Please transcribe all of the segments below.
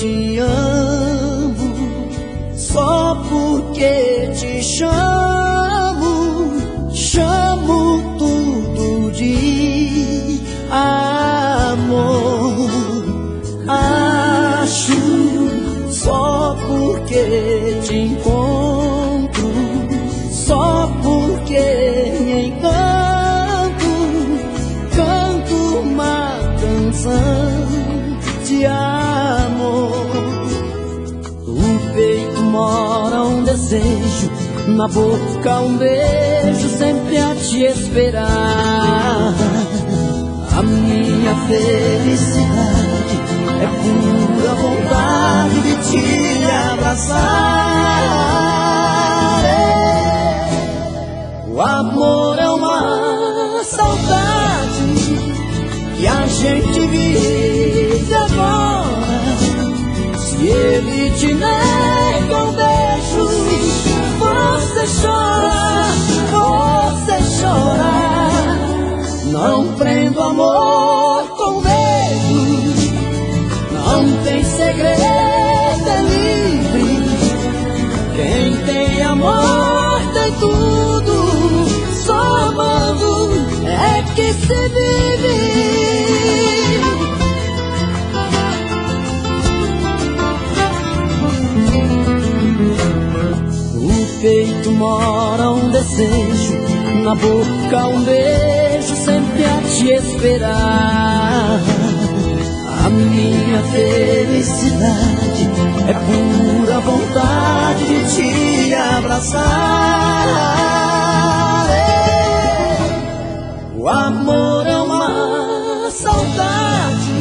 te amo, só porque te chamo tudo de amor. Acho só porque te encontro, só porque me encanto, canto uma canção de amor. No peito mora um desejo, na boca um beijo, sempre a te esperar. A minha felicidade é pura vontade de te abraçar. O amor é uma saudade que a gente vive agora. Se ele te nega um beijo, você chora, você chora. Não prendo amor com medo, não tem segredo, é livre. Quem tem amor tem tudo, só amando é que se vive. No peito mora um desejo, na boca um beijo, sempre a te esperar. A minha felicidade é pura vontade de te abraçar. O amor é uma saudade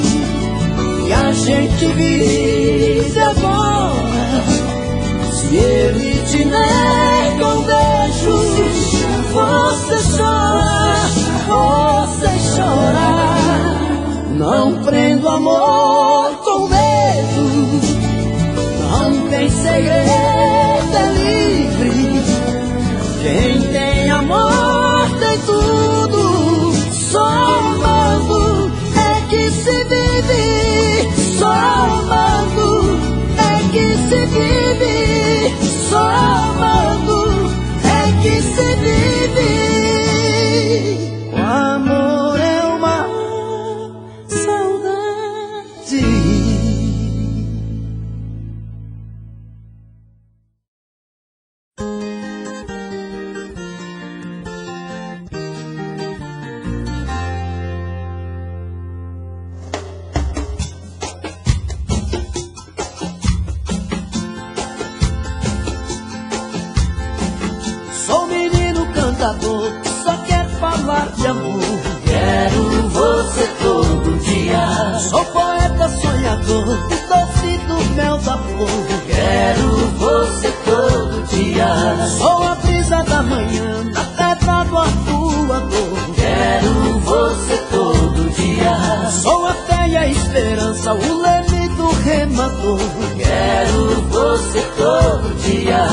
que a gente vive agora. Se ele te nega um beijo, você chora, você chora. Não prendo amor com medo, não tem segredo, é livre. Quem tem amor tem tudo, só amando é que se vive. Só amando é que se vive. Só amando é que se vive. O amor é uma saudade. Sou menino cantador, só quero falar de amor. Quero você todo dia. Sou poeta sonhador, doce do mel da flor. Quero você todo dia. Sou a brisa da manhã, na terra do arpoador. Quero você todo dia. Sou a fé e a esperança, o leme do remador. Quero você todo dia.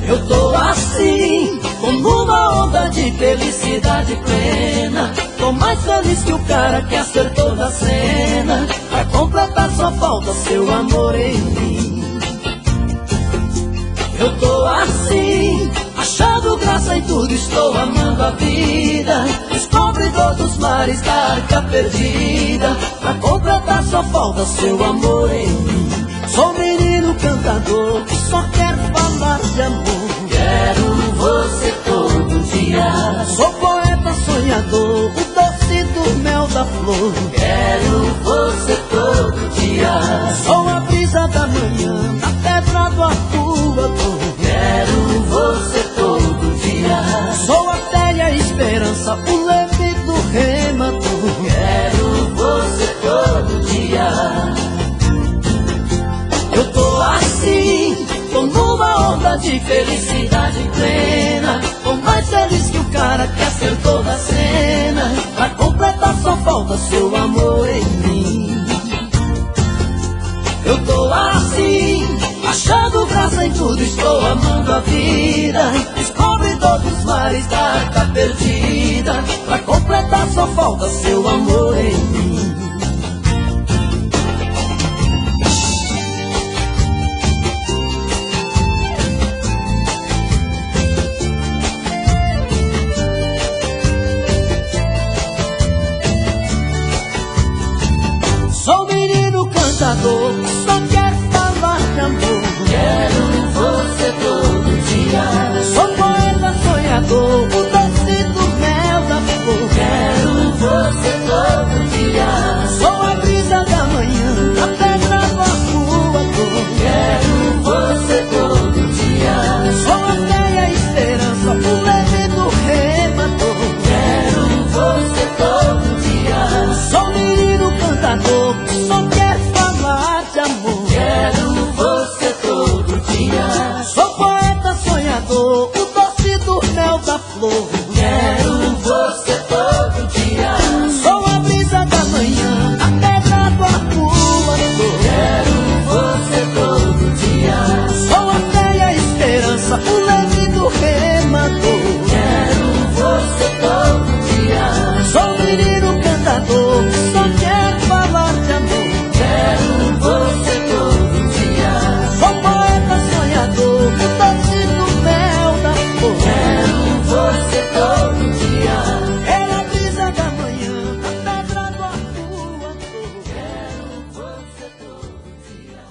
Eu tô assim, como uma onda de felicidade plena. Tô mais feliz que o cara que acertou na cena. Pra completar só falta seu amor em mim. Eu tô assim, achando graça em tudo, estou amando a vida. Descobridor dos mares da arca perdida. Pra completar só falta seu amor em mim. Sou menino cantador, que só quero falar de amor. Quero você todo dia. Sou poeta sonhador, o doce do mel da flor. Quero você todo dia. Sou a brisa da manhã, na pedra do arpoador. Quero você todo dia. Sou a fé e a esperança, o leme do remador. Quero você todo dia. Eu tô assim, tô numa onda de felicidade plena. Tô mais feliz que o cara que acertou na cena. Pra completar só falta seu amor em mim. Eu tô assim, achando graça em tudo, estou amando a vida. Descobridor dos mares da arca perdida. Pra completar só falta seu amor em mim. cantador que só quer falar de amor. Quero você todo dia. Sou poeta sonhador, o doce do mel da flor. Quero você todo dia. Sou a brisa da manhã, a pedra do arcoador. Quero você todo dia. Sou a fé e a esperança, o leve do remador. Quero você todo dia. Sou menino cantador que só quer falar de amor. Quero você todo dia. Sou poeta sonhador, o doce do mel da flor. Quero você todo dia. Sou a brisa da manhã, a pedra do arcoador. Quero você todo dia. Sou a fé e a esperança, o leve do remador. Quero você todo dia. Sou menino cantador que só quer falar de amor. Quero você todo dia. Sou poeta sonhador, o doce do mel da flor. Quero você todo dia. É a brisa da manhã, a pedra do arcoador. Quero você todo dia.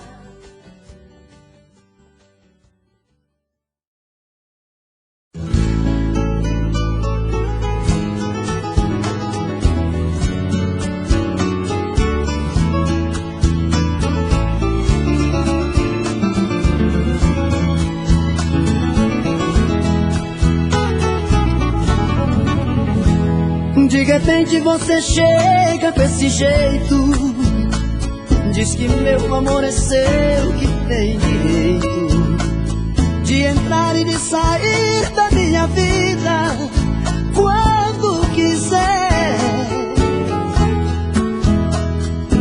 De repente você chega com esse jeito, diz que meu amor é seu, que tem direito de entrar e de sair da minha vida quando quiser.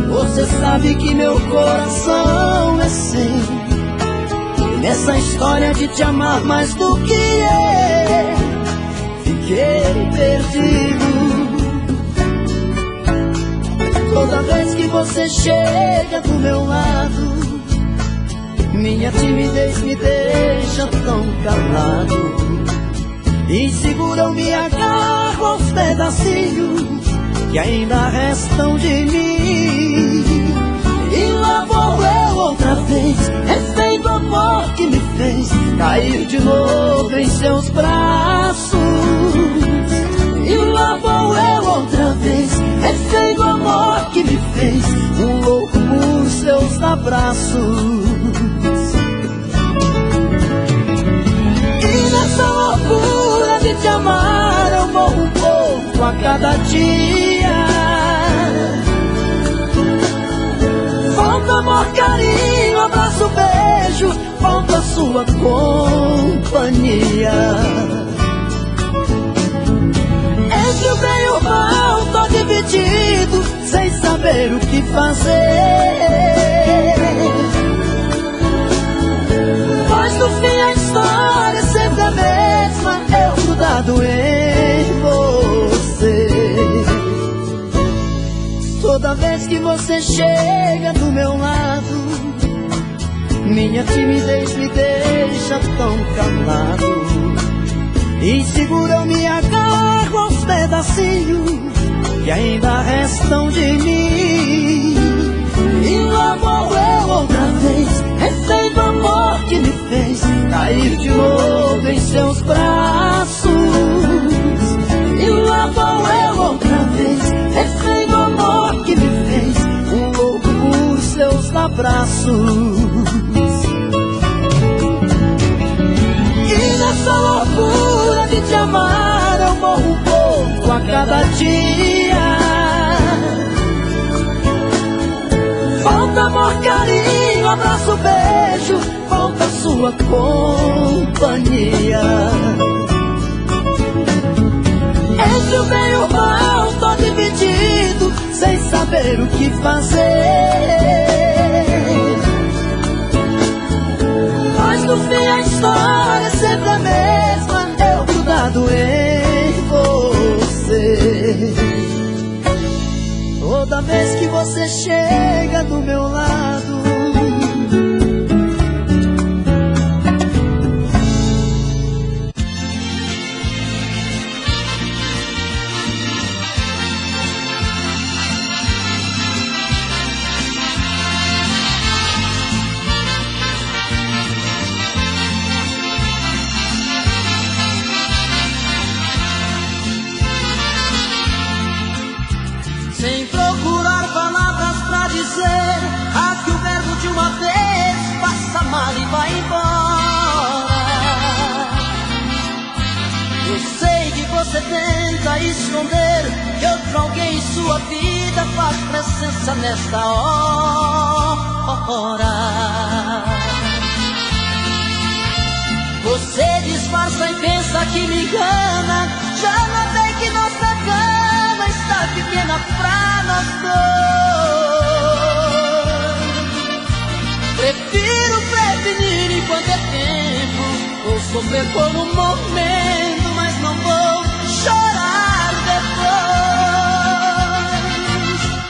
Você sabe que meu coração é seu, e nessa história de te amar mais do que fiquei perdido. Toda vez que você chega do meu lado, minha timidez me deixa tão calado. Inseguro eu me agarro aos pedacinhos que ainda restam de mim. E lá vou eu outra vez, refém do amor que me fez cair de novo em seus braços. E lá vou eu outra vez, refém do amor que me fez um louco por seus abraços. E nessa loucura de te amar eu morro um pouco a cada dia. Falta amor, carinho, abraço, beijo, falta sua companhia. Entre o bem e o mal tô dividido, sem saber o que fazer. Mas no fim a história é sempre a mesma, eu grudado em você. Toda vez que você chega do meu lado, minha timidez me deixa tão calado. Inseguro eu me agarro aos pedacinhos que ainda restam de mim. E lá vou eu outra vez, refém do amor que me fez cair de novo em seus braços. E lá vou eu outra vez, refém do amor que me fez um louco por seus abraços. E nessa loucura de te amar eu morro um pouco a cada dia. Falta amor, carinho, abraço, beijo, falta sua companhia. Entre o bem e o mal tô dividido, sem saber o que fazer. Mas no fim a história é sempre a mesma, eu grudado em você. Toda vez que você chega do meu lado, você tenta esconder que outro alguém em sua vida faz presença nesta hora. Você disfarça e pensa que me engana. Já notei que nossa cama está pequena pra nós dois. Prefiro prevenir enquanto é tempo. Vou sofrer por um momento, mas não vou chorar depois.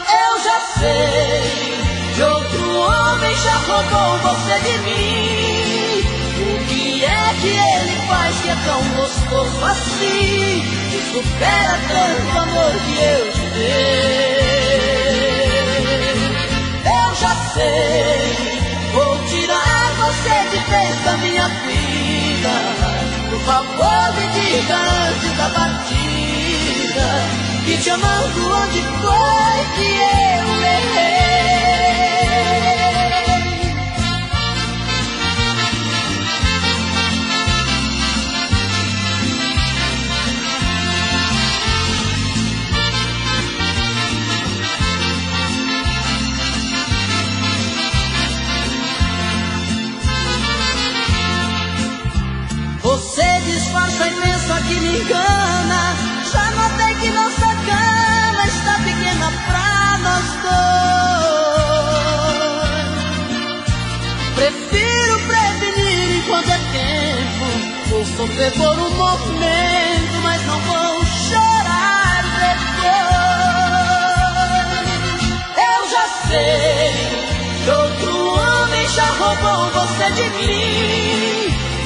Eu já sei que outro homem já roubou você de mim. O que é que ele faz que é tão gostoso assim, que supera tanto amor que eu te dei? Eu já sei, vou tirar você de vez da minha vida. Por favor, me diga antes da partida que te amando onde foi que eu errei. Você disfarça e pensa que me engana. Já notei que nossa cama está pequena pra nós dois. Prefiro prevenir enquanto é tempo. Vou sofrer por um momento, mas não vou chorar depois. Eu já sei que outro homem já roubou você de mim.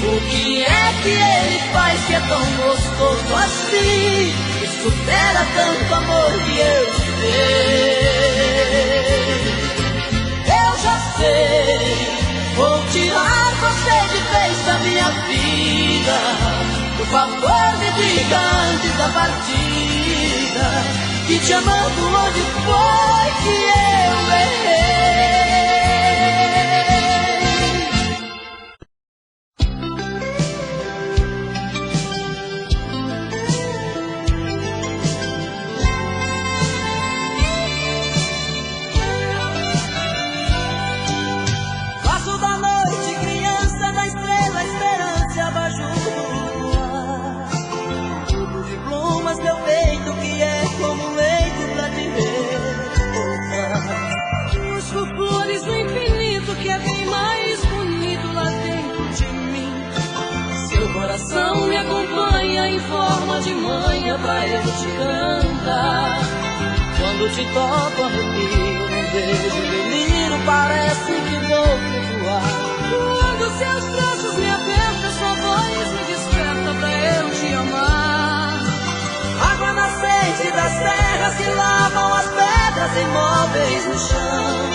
O que é que ele faz que é tão gostoso assim, que supera tanto amor que eu te dei? Eu já sei, vou tirar você de vez da minha vida. Por favor, me diga antes da partida que te amando onde foi que eu errei. Me acompanha em forma de manha pra eu te cantar. Quando te toco arrepio, um beijo delírio, parece que vou flutuar. Quando seus braços me apertam, sua voz me desperta pra eu te amar. Água nascente das terras que lavam as pedras imóveis no chão.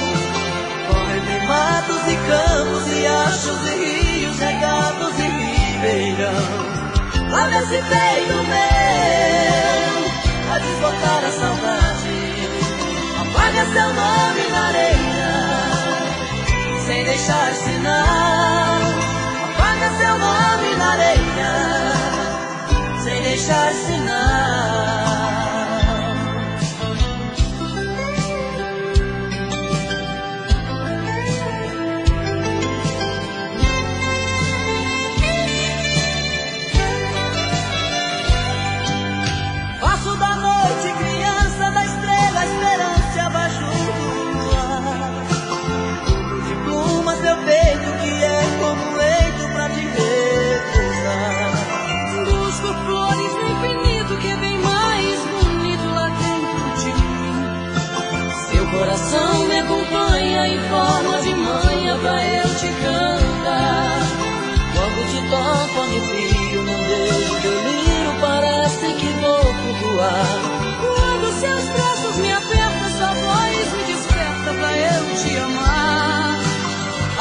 Correm matos e campos, riachos e rios regados e ribeirão. Lave esse peito meu a desbotar a saudade. Apaga seu nome na areia sem deixar sinal. Apaga seu nome na areia sem deixar sinal. Coração me acompanha em forma de manha pra eu te cantar. Quando te toco arrepio, num beijo delírio, parece que vou flutuar. Quando seus braços me apertam, sua voz me desperta pra eu te amar.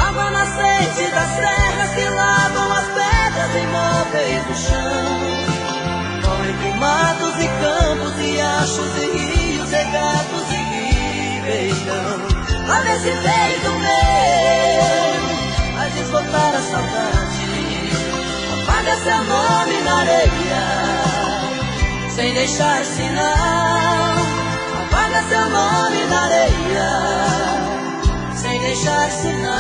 Água nascente das terras que lavam as pedras imóveis do chão. Correm por matos e campos, riachos e rios regados e olha esse peito meu a desbotar a saudade. Apaga seu nome na areia sem deixar sinal. Apaga seu nome na areia, sem deixar sinal.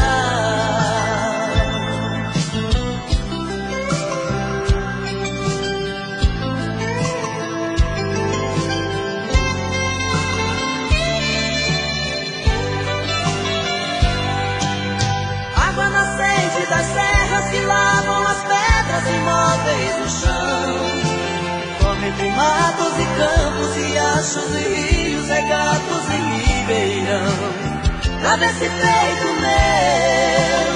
Água nascente das serras que lavam as pedras imóveis no chão. Entre matos e campos, riachos e rios, regatos e ribeirão. Pra desse peito meu,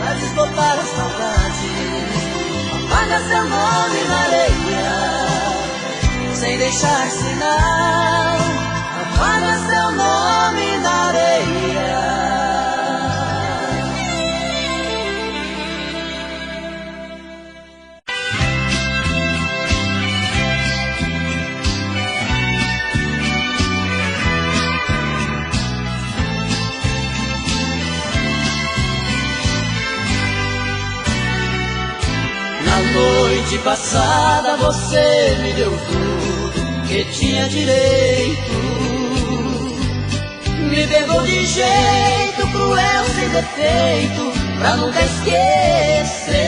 pra desbotar a saudade, apaga seu nome na areia, sem deixar sinal. Apaga seu nome na areia. Noite passada você me deu tudo que tinha direito. Me pegou de jeito cruel, sem defeito, pra nunca esquecer.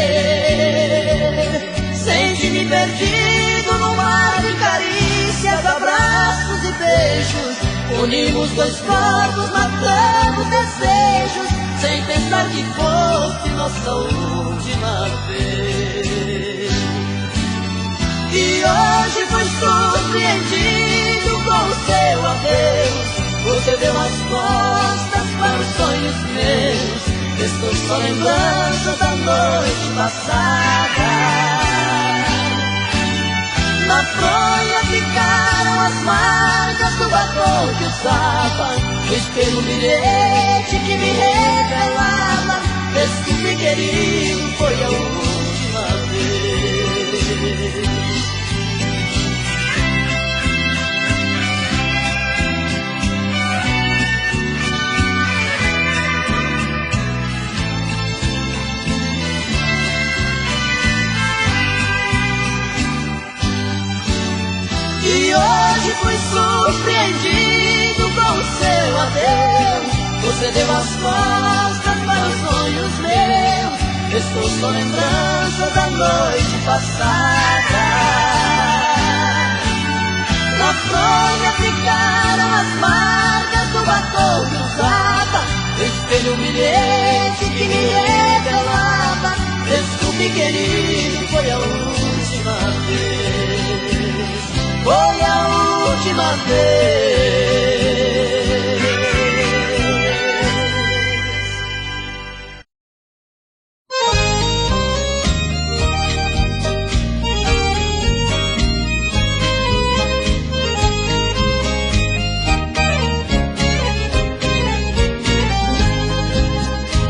Senti-me perdido no mar de carícias, abraços e beijos. Unimos dois corpos, matamos desejos, sem pensar que fosse nossa última vez. E hoje fui surpreendido com o seu adeus. Você deu as costas para os sonhos meus. Restou só lembranças da noite passada. Na fronha ficaram as marcas do batom que usava. No espelho um bilhete que me revelava: desculpe querido, foi a última vez. E hoje fui surpreendido com o seu adeus. Você deu as costas para os sonhos meus. Restou só lembrança da noite passada. Na fronha ficaram as marcas do batom que usava. No espelho um bilhete que me revelava: desculpe querido, foi a última vez. Foi a última vez.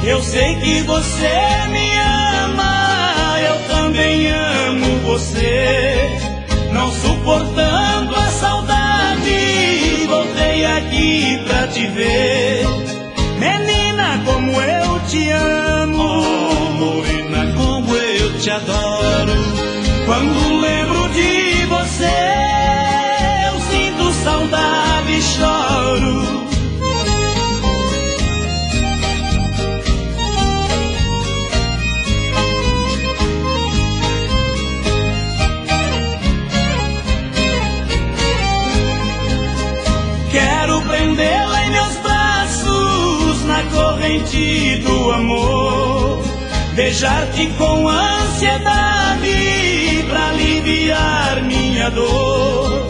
Eu sei que você me ama, eu também amo você. Não suportando a saudade, voltei aqui pra te ver. Menina, como eu te amo, morena, como eu te adoro. Quando lembro de você, eu sinto saudade e choro. Prendê-la em meus braços, na corrente do amor. Beijar-te com ansiedade, pra aliviar minha dor.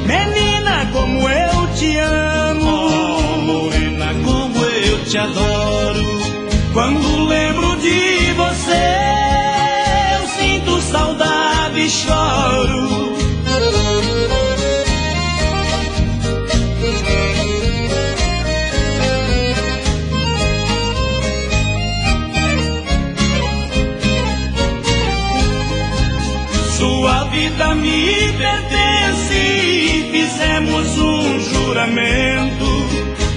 Menina, como eu te amo, morena, como eu te adoro. Quando lembro de você, eu sinto saudade e choro. Sua vida me pertence, fizemos um juramento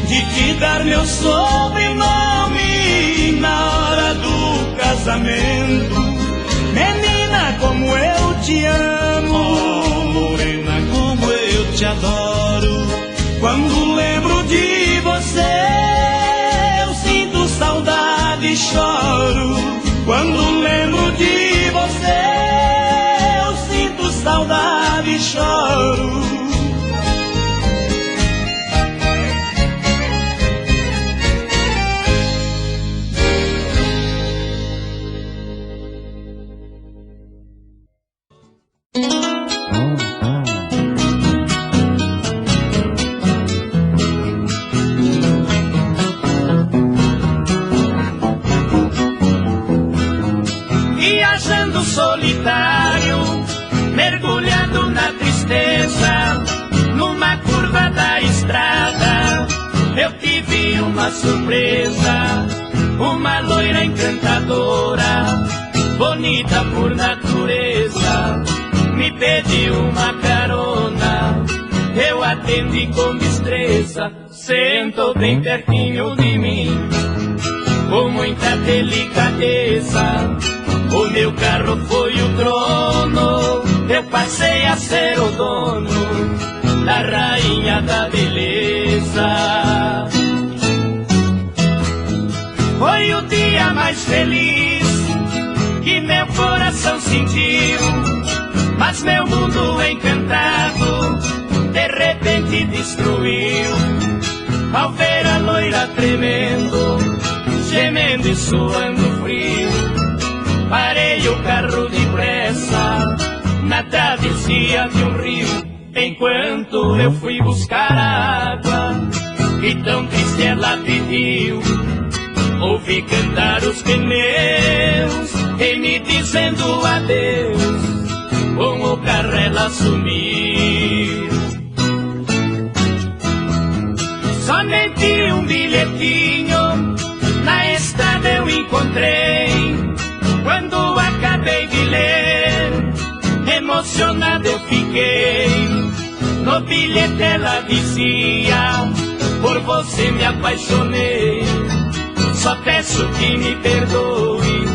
de te dar meu sobrenome na hora do casamento. Menina, como eu te amo, morena, saudade choro. Viajando solitário, mergulhado na tristeza, numa curva da estrada, eu tive uma surpresa. Uma loira encantadora, bonita por natureza, me pediu uma carona. Eu atendi com destreza, sentou bem pertinho de mim, com muita delicadeza. O meu carro foi o trono, eu passei a ser o dono da rainha da beleza. Foi o dia mais feliz que meu coração sentiu, mas meu mundo encantado de repente destruiu. Ao ver a loira tremendo, gemendo e suando frio, parei o carro depressa na travessia de um rio, enquanto eu fui buscar a água, e tão triste ela pediu. Ouvi cantar os pneus e me dizendo adeus, com o carro ela sumiu. Somente um bilhetinho na estrada eu encontrei. Quando acabei de ler, emocionado eu fiquei. No bilhete ela dizia: por você me apaixonei. Só peço que me perdoe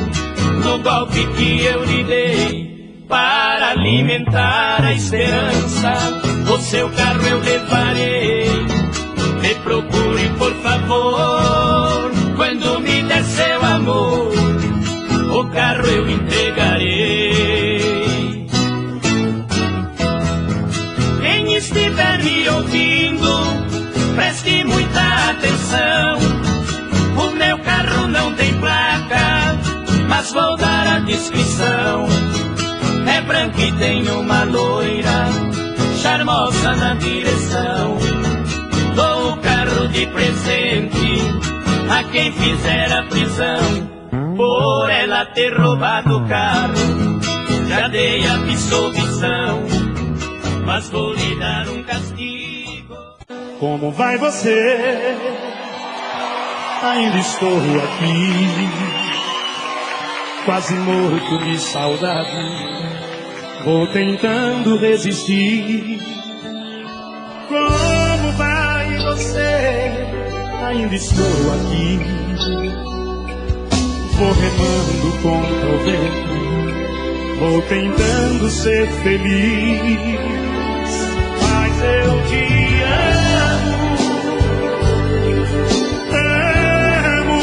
no golpe que eu lhe dei. Para alimentar a esperança, o seu carro eu levarei. Me procure, por favor, quando me der seu amor, o carro eu entregarei. Quem estiver me ouvindo, preste muita atenção. O meu carro não tem placa, mas vou dar a descrição. É branco e tem uma loira charmosa na direção. Dou o carro de presente a quem fizer a prisão, por ela ter roubado o carro. Já dei a absolvição, mas vou lhe dar um castigo. Como vai você? Ainda estou aqui, quase morto de saudade. Vou tentando resistir. Como vai você? Ainda estou aqui, vou remando contra o vento, vou tentando ser feliz. Mas eu te amo,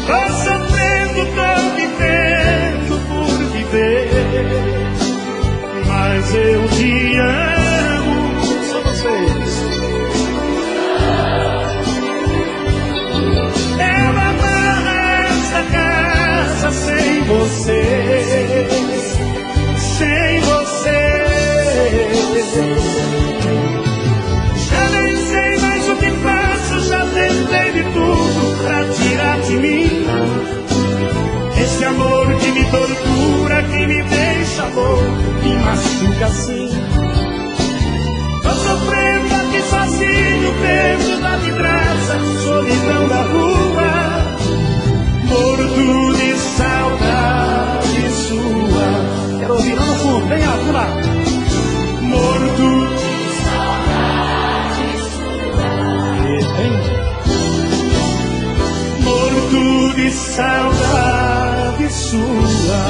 tô sofrendo, tô vivendo por viver. Mas eu te amo, só vocês. Sem você, sem você, já nem sei mais o que faço. Já tentei de tudo pra tirar de mim esse amor que me tortura, que me deixa louco, me machuca assim. Tô sofrendo aqui sozinho, peso da vidraça, solidão da rua, morto de saudade sua. Quero ouvir lá no fundo, bem alto lá. Morto de saudade sua. Morto de saudade sua.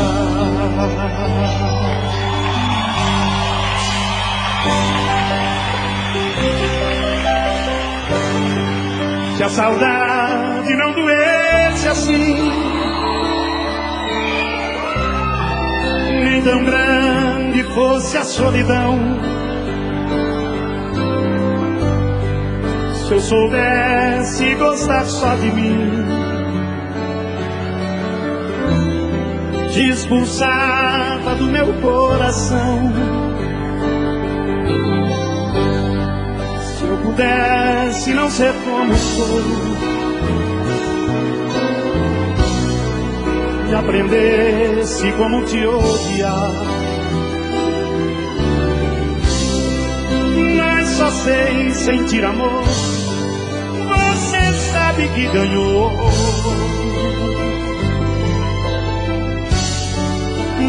Se a saudade não doesse assim, nem tão grande que fosse a solidão. Se eu soubesse gostar só de mim, te expulsava do meu coração. Se eu pudesse não ser como sou, e aprendesse como te odiar, mas só sei sentir amor. Você sabe que ganhou,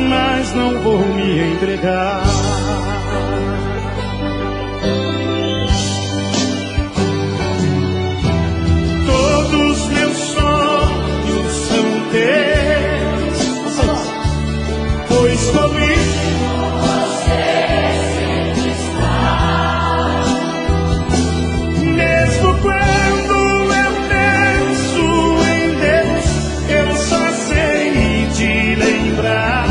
mas não vou me entregar. Todos meus sonhos são teus, pois comigo você sempre está. Mesmo quando eu penso em Deus, eu só sei te lembrar.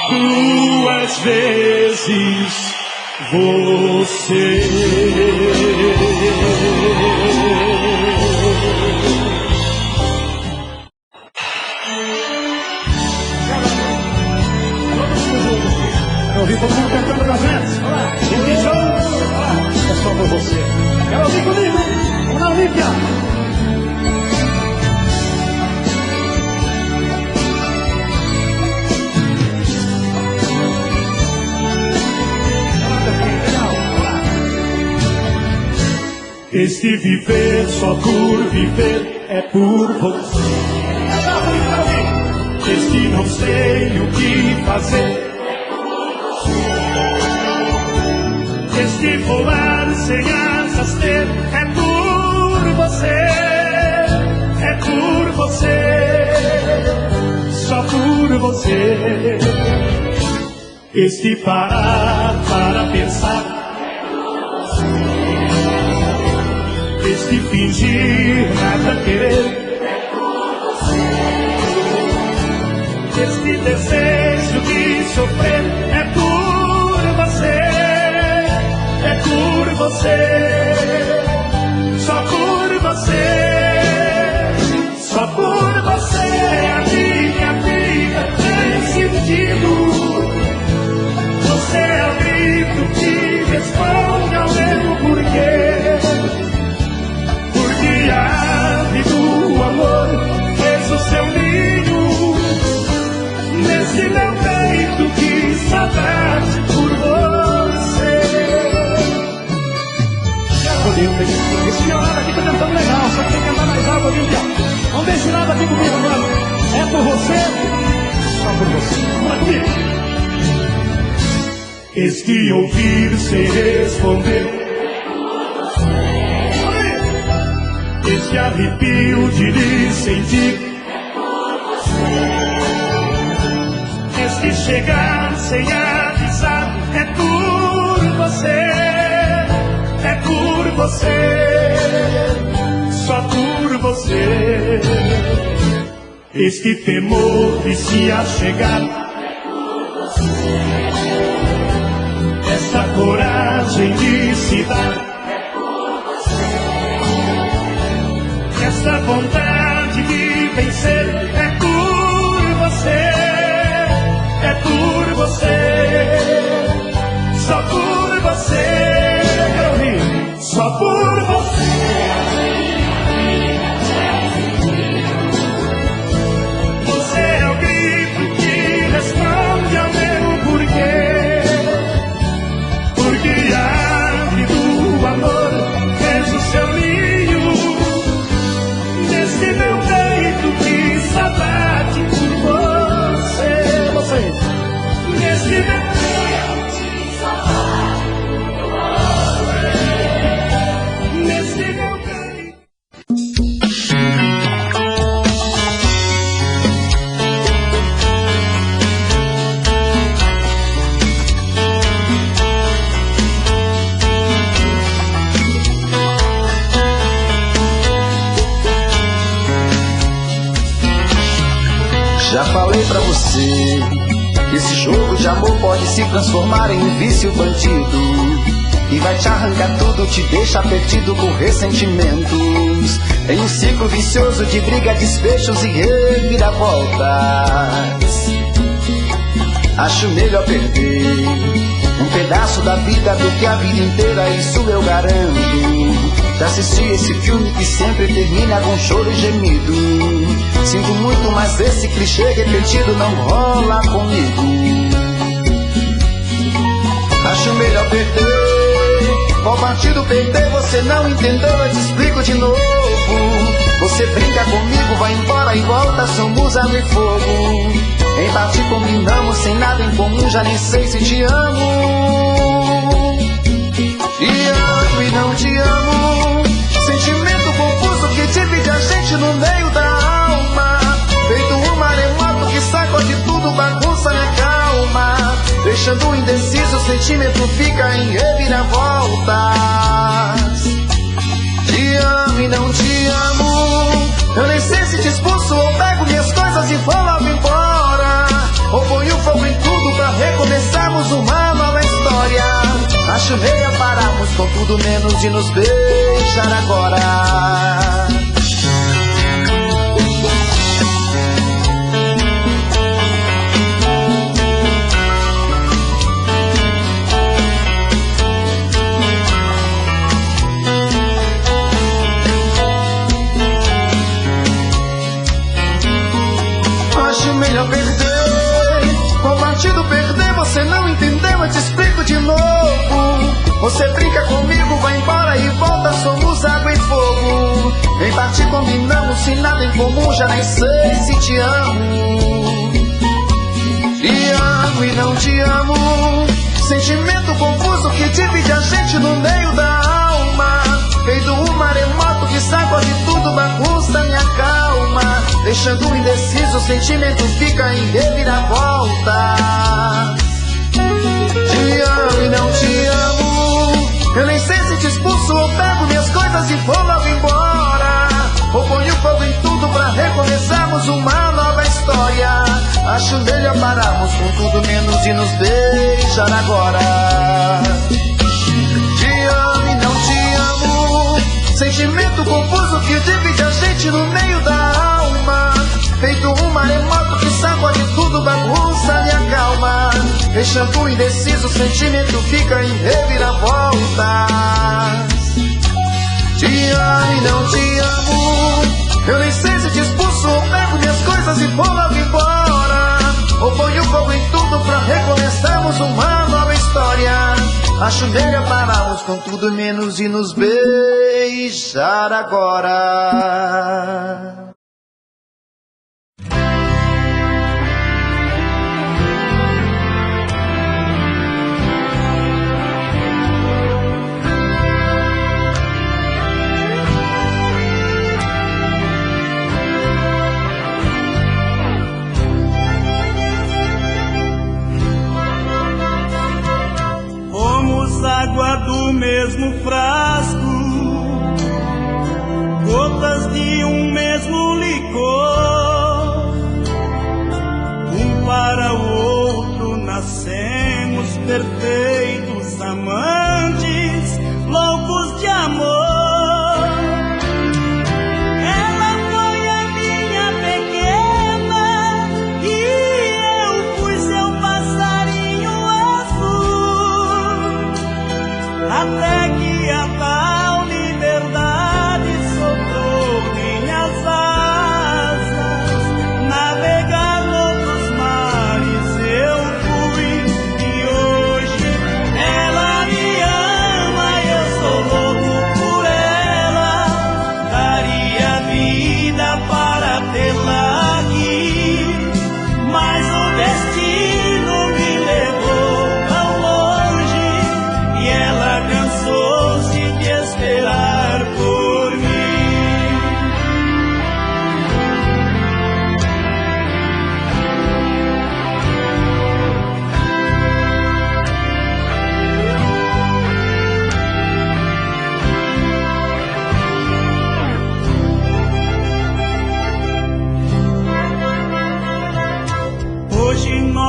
Duas vezes você. Quero ouvir todo mundo cantando das vezes. Olha lá, Henrique Jones. Olha lá, é só por você. Quero ouvir comigo. Vamos lá, Olímpia. Este viver só por viver é por você. Este não sei o que fazer é por você. Este voar sem asas ter é por você. É por você. Só por você. Este parar para pensar, este fingir nada querer, é por você. Este desejo de sofrer é por você. É por você. Só por você. Só por você a minha vida tem sentido. Você é o grito que responde ao meu porquê. A ave do amor fez o seu ninho nesse meu peito, que saudade por você. Esse violão aqui tá cantando legal, só que tem que cantar mais alto, viu, Piau? Vamos ver esse lado aqui comigo agora. É por você, só por você. Vamos lá comigo. Este ouvir sem responder, este arrepio de lhe sentir é por você. Este chegar sem avisar é por você. É por você. Só por você. Este temor de se achegar é por você. Esta coragem de se dar, essa vontade de vencer é por você. É por você. Só por você. Quero ouvir. Só por você. Você é o grito que responde ao meu porquê. Porque a ave do amor fez o seu ninho Já falei pra você, esse jogo de amor pode se transformar em um vício bandido, e vai te arrancar tudo, te deixa perdido por ressentimentos, em um ciclo vicioso de briga, desfechos e reviravoltas. Acho melhor perder um pedaço da vida do que a vida inteira, isso eu garanto. Já assisti esse filme que sempre termina com choro e gemido. Sinto muito, mas esse clichê repetido não rola comigo. Acho melhor perder. Qual partido perder? Você não entendeu, eu te explico de novo. Você brinca comigo, vai embora e volta, somos água e fogo. Em parte combinamos, sem nada em comum, já nem sei se te amo. Te amo e não te amo. Sentimento confuso que divide a gente no meio da alma. Feito um maremoto que sacode tudo, bagunça minha calma. Deixando indeciso, o sentimento fica em reviravoltas. Te amo e não te amo. Eu nem sei se te expulso ou pego minhas coisas e vou logo embora, ou ponho fogo em tudo pra recomeçarmos uma nova história. Acho meia pararmos com tudo menos de nos beijar agora. Acho melhor perder. Qual partido perder? Você não entendeu, eu te explico de novo. Você brinca comigo, vai embora e volta, somos água e fogo. Em parte combinamos, sem nada em comum, já nem sei se te amo. Te amo e não te amo. Sentimento confuso que divide a gente no meio da alma. Feito um maremoto que sacode tudo, bagunça minha calma. Deixando indeciso, o sentimento fica em reviravolta. Te amo e não te amo. Eu nem sei se te expulso ou pego minhas coisas e vou logo embora, ou ponho fogo em tudo pra recomeçarmos uma nova história. Acho melhor pararmos com tudo menos de nos beijar agora. Te amo e não te amo. Sentimento confuso que divide a gente no meio da alma. Feito um maremoto que sacode tudo, bagunça minha calma. Deixando indeciso, o sentimento fica em reviravoltas. Te amo e não te amo. Eu nem sei se te expulso ou pego minhas coisas e vou logo embora, ou ponho fogo em tudo pra recomeçarmos uma nova história. Acho melhor pararmos com tudo menos de nos beijar agora. Água do mesmo frasco, gotas de um mesmo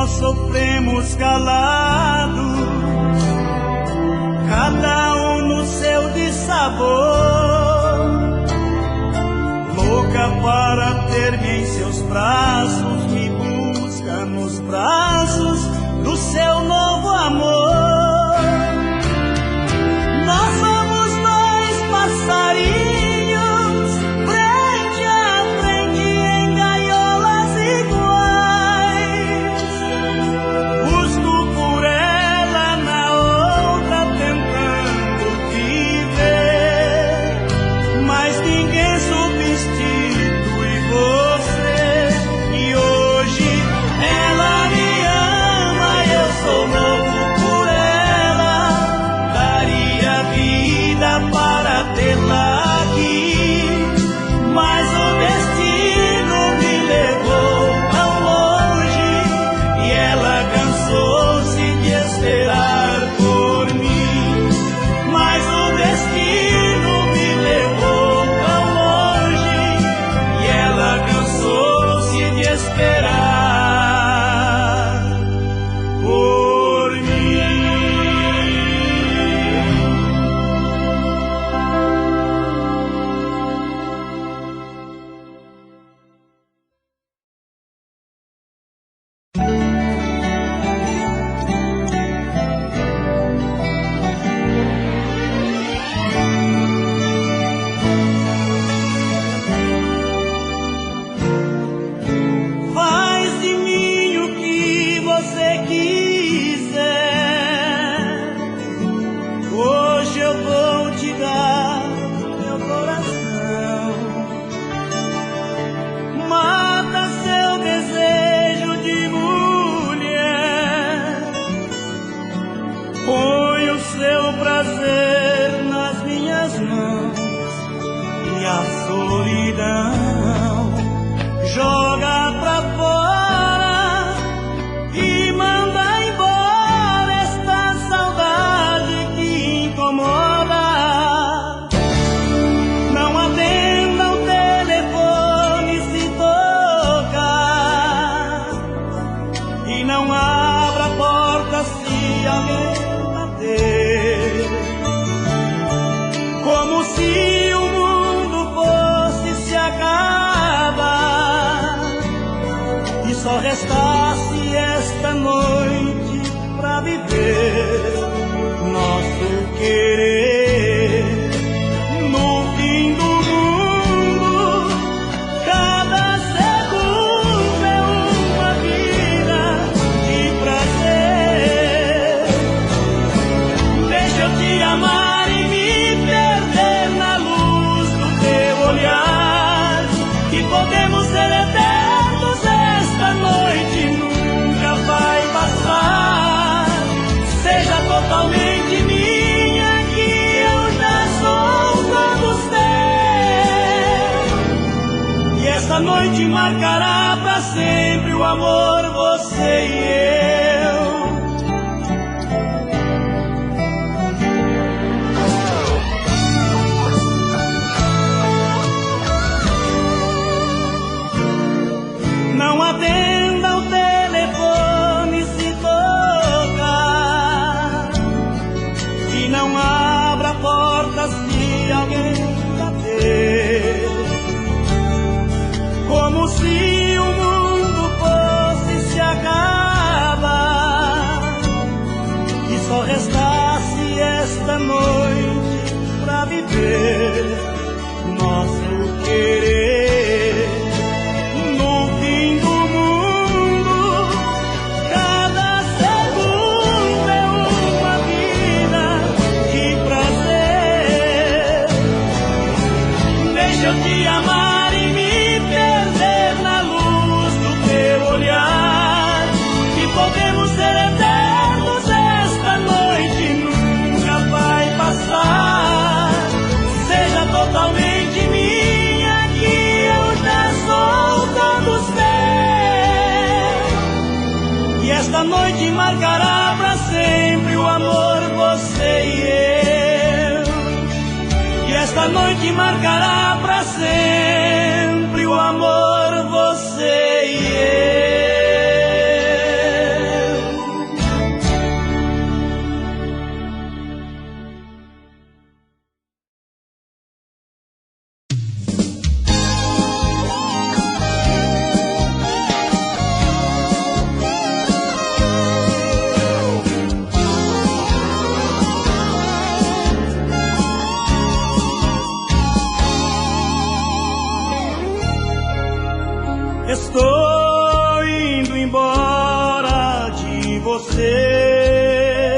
nós sofremos calados, cada um no seu dissabor, louca para ter-me em seus braços, me busca nos braços do seu novo amor. Nós somos dois passarinhos, frente a frente em gaiolas iguais. Busco por ela na outra tentando viver, mas ninguém substitui você. E hoje ela me ama, eu sou louco por ela, daria vida para tê-la aqui, mas o destino me levou tão longe e ela cansou-se de esperar por mim. Mas o destino me levou tão longe e ela cansou-se de esperar por mim. Faz de mim o que você quiser. Hoje eu vou te dar meu coração. Mata seu desejo de mulher. Põe o seu prazer nas minhas mãos e a solidão joga pra fora e manda embora esta saudade que incomoda. Não atenda o telefone se tocar e não abra a porta se alguém bater. Como se o mundo fosse se acabar e só restasse esta noite pra viver nosso querer. No fim do mundo, cada segundo é uma vida de prazer. Deixa eu te amar e me perder na luz do teu olhar, que podemos ser eternos. Esta noite nunca vai passar. Seja totalmente minha, que eu já sou todo seu. E esta noite marcará pra sempre o amor, você e eu. Não atenda o telefone se tocar e não abra a porta se alguém bater. Como se o mundo fosse se acabar e só restasse esta noite pra viver nosso querer. No fim do mundo, cada segundo é uma vida de prazer. Deixa eu te amar e me perder na luz do teu olhar, que podemos ser eternos. Esta noite nunca vai passar. Seja totalmente minha, que eu já sou todo seu. E esta noite marcará pra sempre o amor, você e eu. E esta noite marcará pra sempre. sempre o amor, você e eu. embora de você,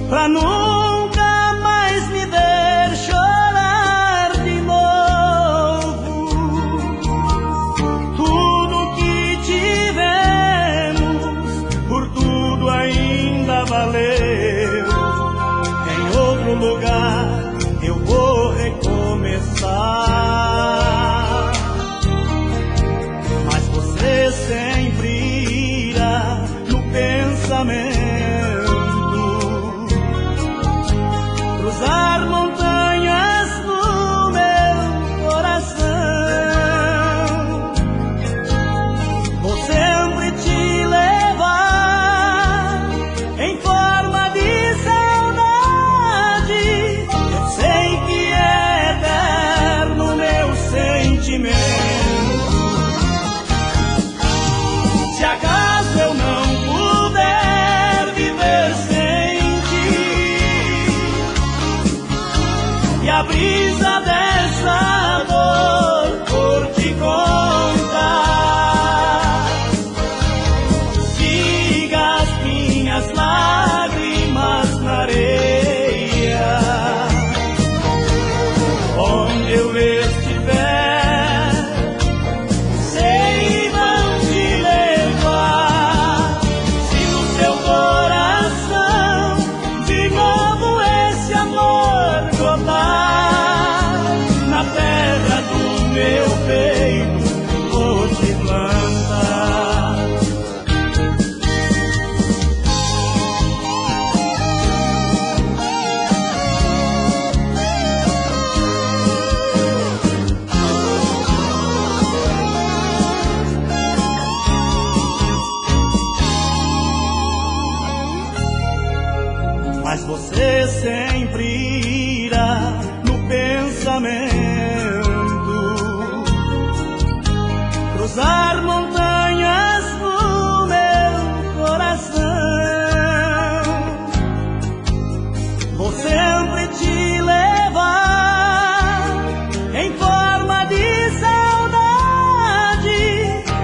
pra nunca mais me ver chorar de novo. Tudo que tivemos, por tudo ainda valeu. Em outro lugar eu vou recomeçar, mas você sempre irá no pensamento, cruzar montanhas no meu coração. Vou sempre te levar em forma de saudade. Eu sei que é eterno meu sentimento. Se acaso eu não puder viver sem ti, e a brisa dessa dor por te contar, siga as minhas lágrimas na areia. Onde eu estiver, sei vão te levar. Se no seu coração de novo esse amor brotar, na terra do meu peito vou te plantar. Mas você sempre irá no pensamento, cruzar montanhas no meu coração. Vou sempre te levar em forma de saudade.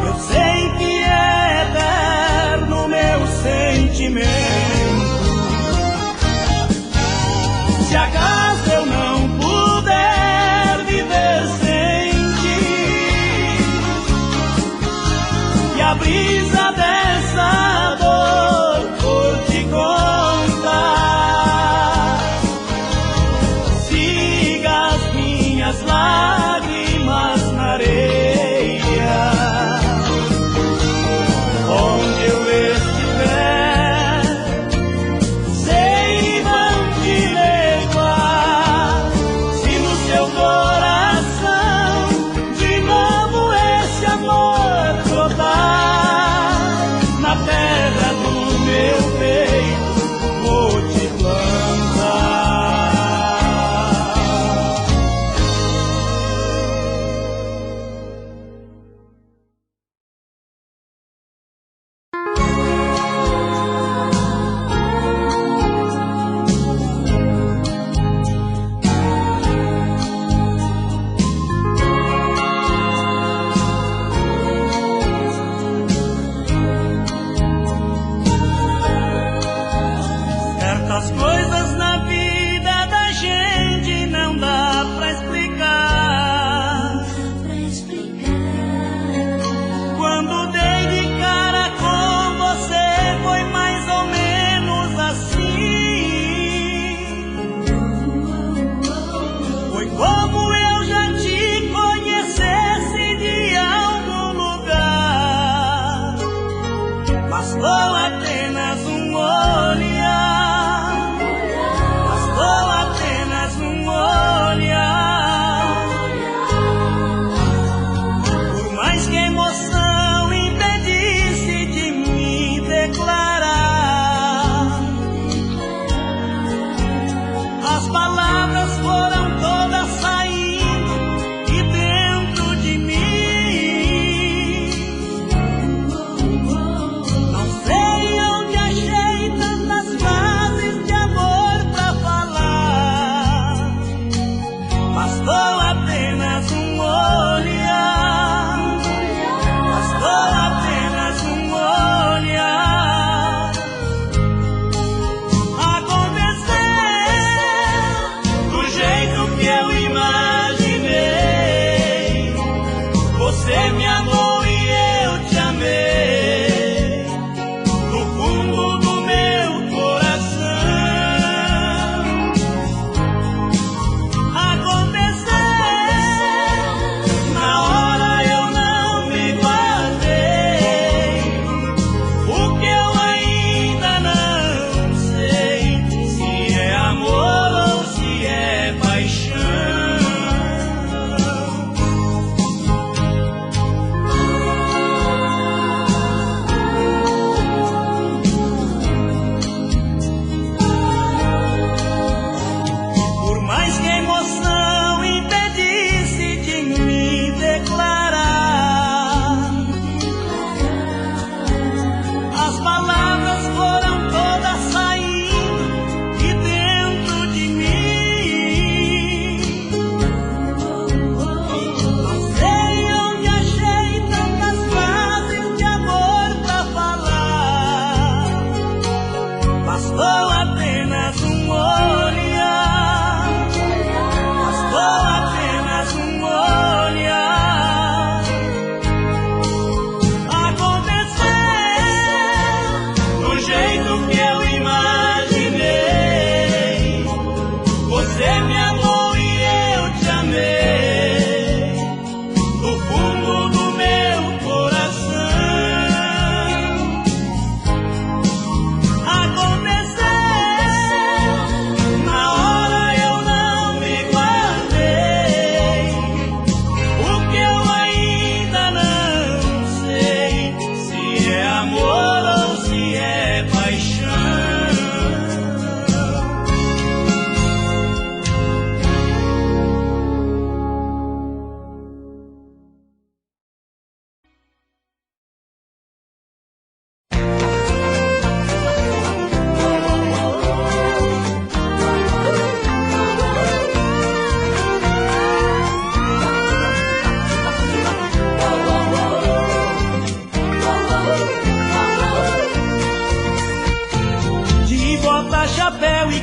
Eu sei que é eterno meu sentimento. Se acaso eu não puder viver sem ti, e a brisa dessa dor por te contar, siga as minhas lágrimas na areia. Onde eu estiver, sei vão te levar. Se no seu coração de novo esse amor brotar,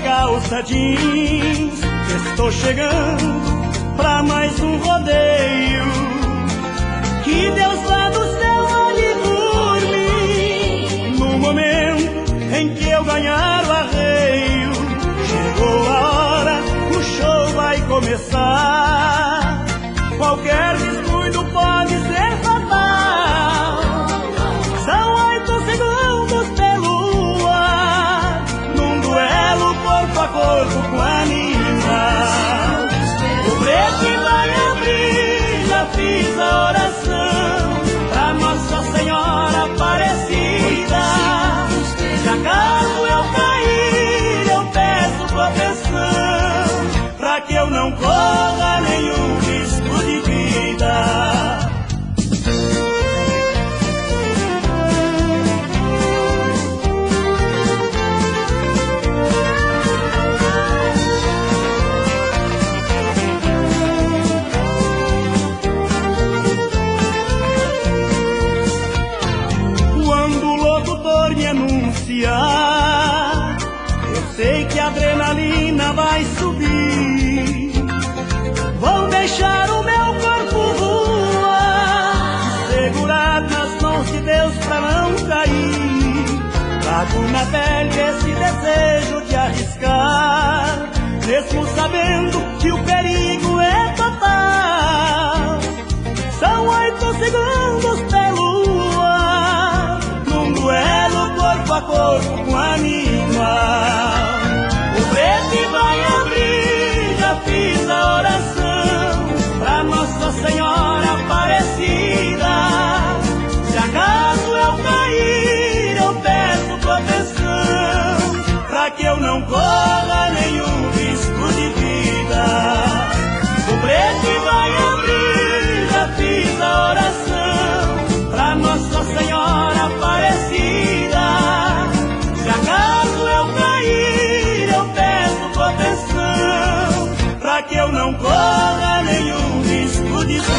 calça jeans, estou chegando pra mais um rodeio. Que Deus lá do céu olhe por mim, no momento em que eu ganhar o arreio. Chegou a hora, o show vai começar. Qualquer descuido pode ser fatal. São 8 segundos pelo ar, num duelo corpo a corpo com animal. O preto vai abrir, já fiz a oração pra Nossa Senhora Aparecida. Se acaso eu cair, eu peço proteção, pra que eu não corra nenhum risco de vida. Quando o locutor me anunciar, eu sei que a adrenalina vai subir. Vão deixar o meu corpo voar, segurar nas mãos de Deus pra não cair. Trago na pele esse desejo de arriscar, mesmo sabendo que o perigo é total. São 8 segundos pelo ar, num duelo corpo a corpo com animal. O preto vai abrir, já fiz a oração pra Nossa Senhora Aparecida. Se acaso eu cair, eu peço proteção, pra que eu não corra nenhum risco de vida. O preto vai abrir, já fiz a oração pra Nossa Senhora Aparecida. Se acaso eu cair, eu peço proteção, pra que eu não corra nenhum risco de vida.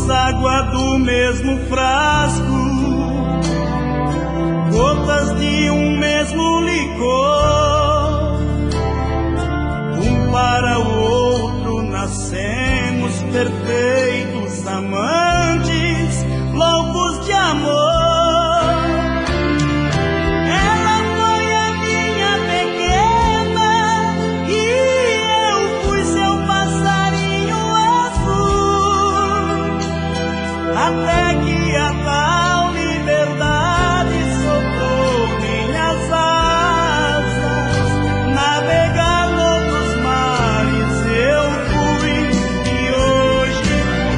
Água do mesmo frasco, gotas de um mesmo licor. Um para o outro nascemos perfeitos amantes, loucos de amor. Ela foi a minha pequena e eu fui seu passarinho azul. Até que a tal liberdade soprou minhas asas, navegar outros mares eu fui, e hoje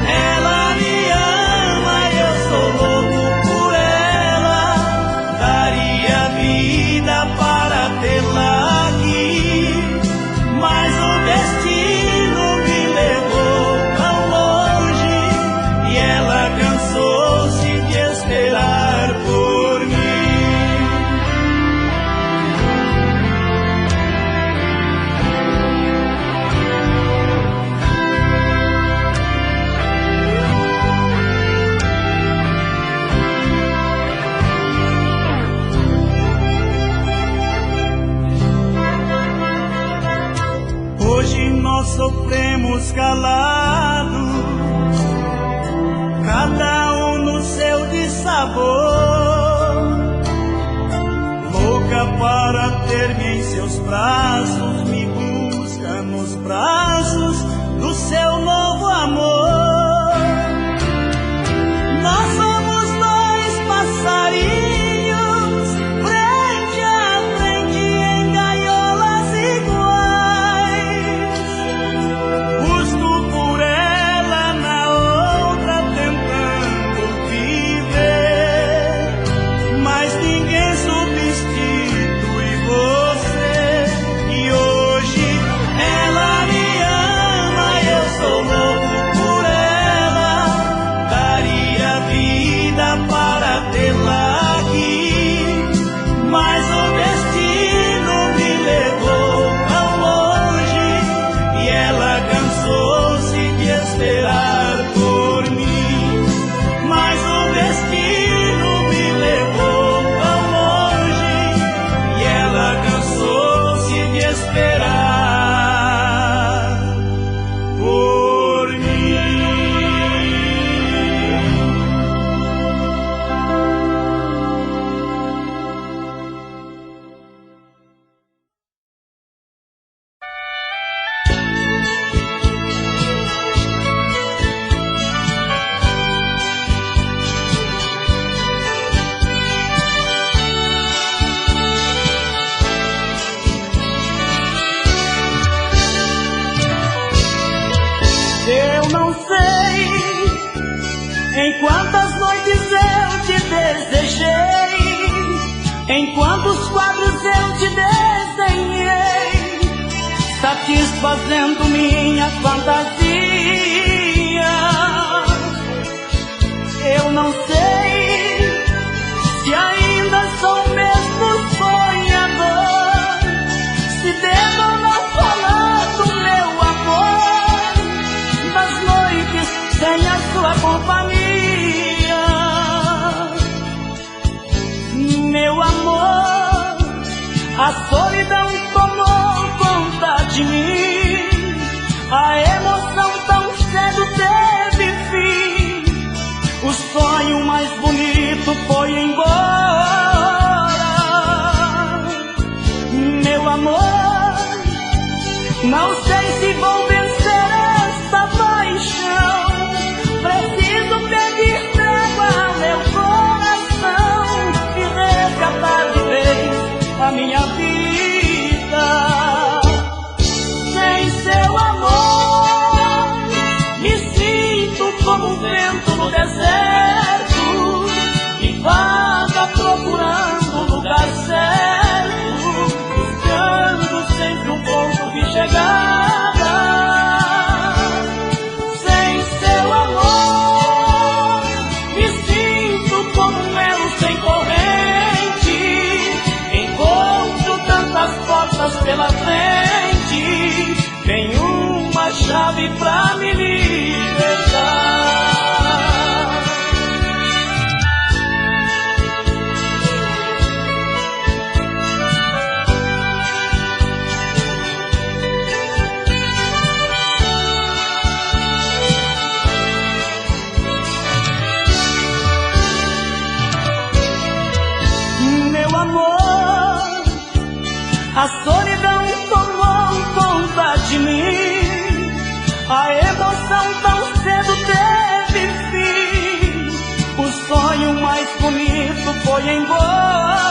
ela me ama e eu sou louco por ela. Daria vida para tê-la aqui, mas o destino me levou tão longe e ela cansou-se de esperar por mim. Hoje nós sofremos calados, cada um no seu dissabor. Louca para ter-me em seus braços, me busca nos braços do seu novo amor. Nós somos dois passarinhos, frente a frente em gaiolas iguais. Busco por ela na outra tentando viver, mas ninguém substitui você. quantos quadros eu te desenhei, satisfazendo minha fantasia. Eu não sei se ainda sou o mesmo sonhador, se devo ou não falar do meu amor, das noites sem a sua companhia. Meu amor, a solidão tomou conta de mim, a emoção tão cedo teve fim, o sonho mais bonito foi embora. Meu amor, não sei se vou vencer esta paixão, preciso pedir trégua ao meu coração e resgatar de vez a minha vida. Sem seu amor, me sinto como um vento no deserto, que vaga procurando o lugar certo, buscando sempre um ponto de chegada. Sem seu amor, me sinto como um elo sem corrente, encontro tantas portas pela frente, nenhuma chave pra me libertar. Meu amor, a solidão tomou conta de mim, a emoção tão cedo teve fim, o sonho mais bonito foi embora.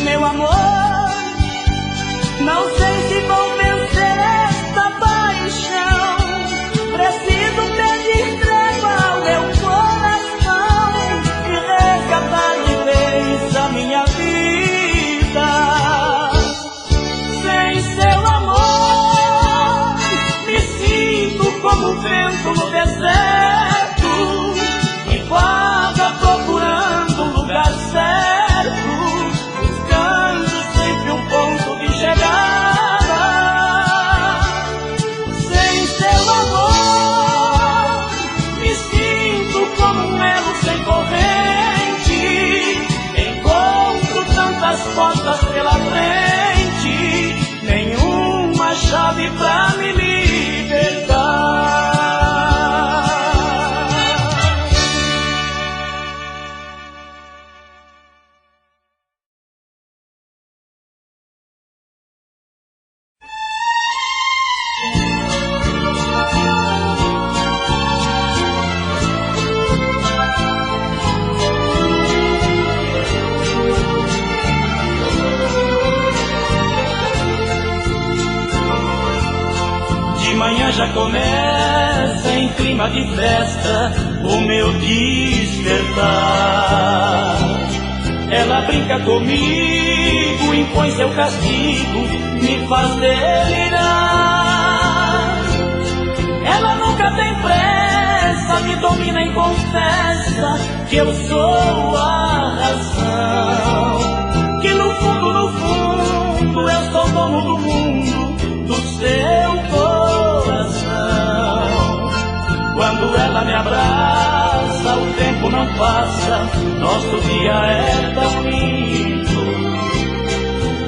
Meu amor, não sei se vou vencer esta paixão, preciso pedir trégua ao meu coração e resgatar de vez a minha vida. Sem seu amor, me sinto como um vento no deserto, que vaga procurando um lugar certo, buscando sempre um ponto de chegada. Sem seu amor, me sinto como um elo sem corrente, encontro tantas portas pela frente, nenhuma chave pra me libertar. De manhã já começa em clima de festa o meu despertar. Ela brinca comigo, impõe seu castigo, me faz delirar. Ela nunca tem pressa, me domina e confessa que eu sou a razão, que no fundo eu sou dono do mundo, do seu coração. Quando ela me abraça, o tempo não passa, nosso dia é tão lindo.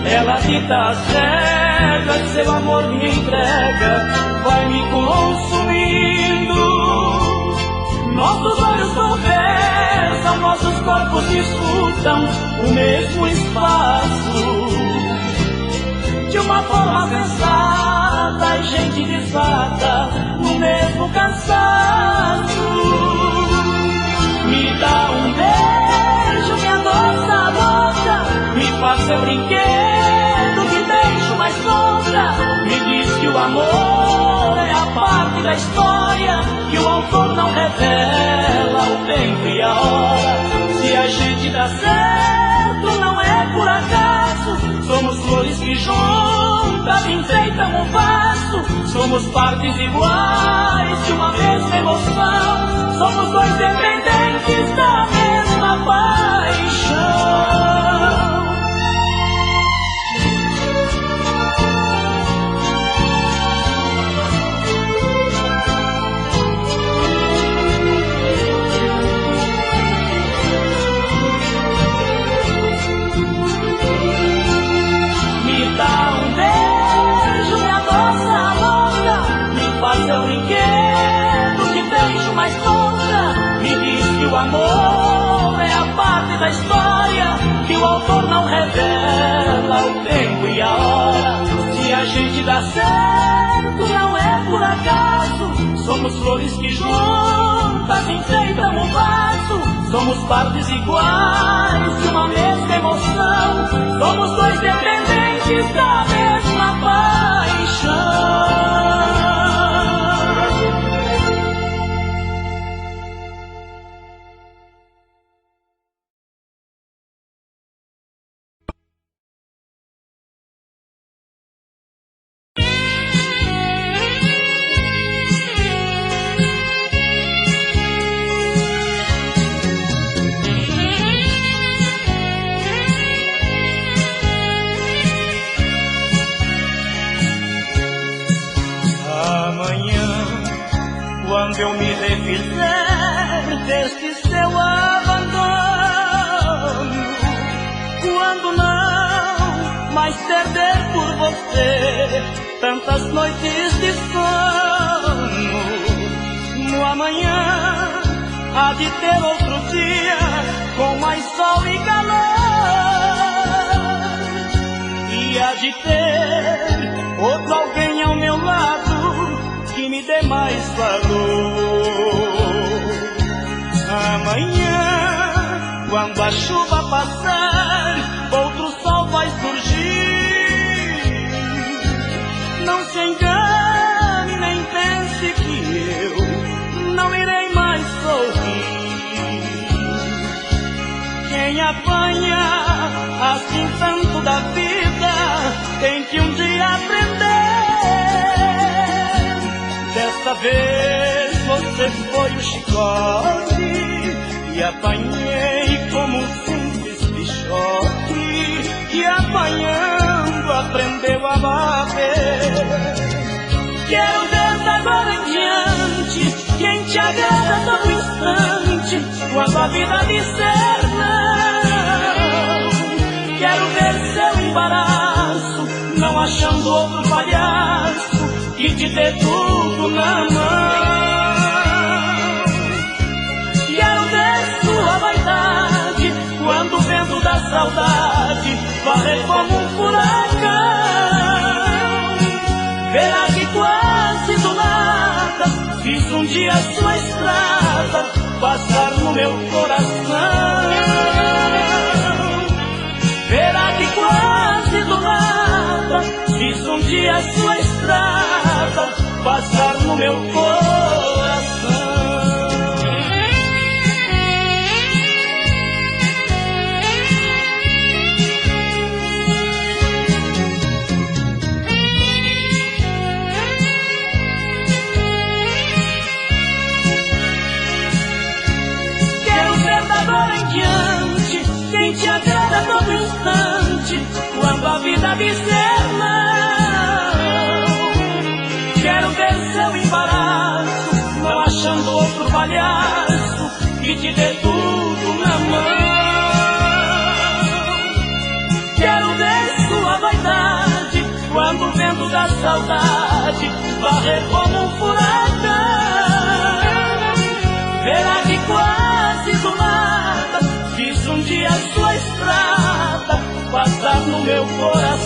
Ela dita as regras, seu amor me entrega, vai me consumindo. Nossos olhos conversam, nossos corpos disputam o mesmo espaço. De uma forma sensata, a gente desata no mesmo cansaço. Me dá um beijo, me adoça a boca, me faz seu brinquedo, me deixa mais louca. Me diz que o amor é a parte da história que o autor não revela o tempo e a hora. Se a gente gente dá certo não é por acaso. Somos flores que juntas enfeitam o vaso. Somos partes iguais de uma mesma emoção. Somos dois dependentes da mesma paixão. Dá um beijo, minha moça louca, me faz seu brinquedo de beijo mais louca. Me diz que o amor é a parte da história que o autor não revela o tempo e a hora. Se a gente dá certo não é por acaso. Somos flores que juntas enfeitam o vaso. Somos partes iguais de uma mesma emoção. Somos dois dependentes da mesma paixão. Quando eu me refizer deste seu abandono, quando não mais perder por você tantas noites de sono, no amanhã há de ter outro dia com mais sol e calor, e há de ter outro alguém ao meu lado que me dê mais valor. Amanhã, quando a chuva passar, outro sol vai surgir. Não se engane nem pense que eu não irei mais sorrir. Quem apanha assim tanto da vida tem que um dia aprender. Desta vez você foi o chicote e apanhei como um simples bichote, e apanhando aprendeu a bater. Quero ver da agora em diante quem te agrada a todo instante, quando a vida disser não. Quero ver seu embaraço, não achando outro palhaço que te dê tudo na mão. Quero ver sua vaidade quando o vento da saudade varrer como um furacão. Verá que quase do nada fiz um dia sua estrada passar no meu coração. Verá que quase do nada fiz um dia sua estrada passar no meu coração. Quero ver da agora em diante quem te agrada a todo instante, quando a vida disser não. Quero ver seu embaraço, não achando outro palhaço que te dê tudo na mão. Quero ver sua vaidade quando o vento da saudade varrer como um furacão. Verá que quase do nada fiz um dia sua estrada passar no meu coração.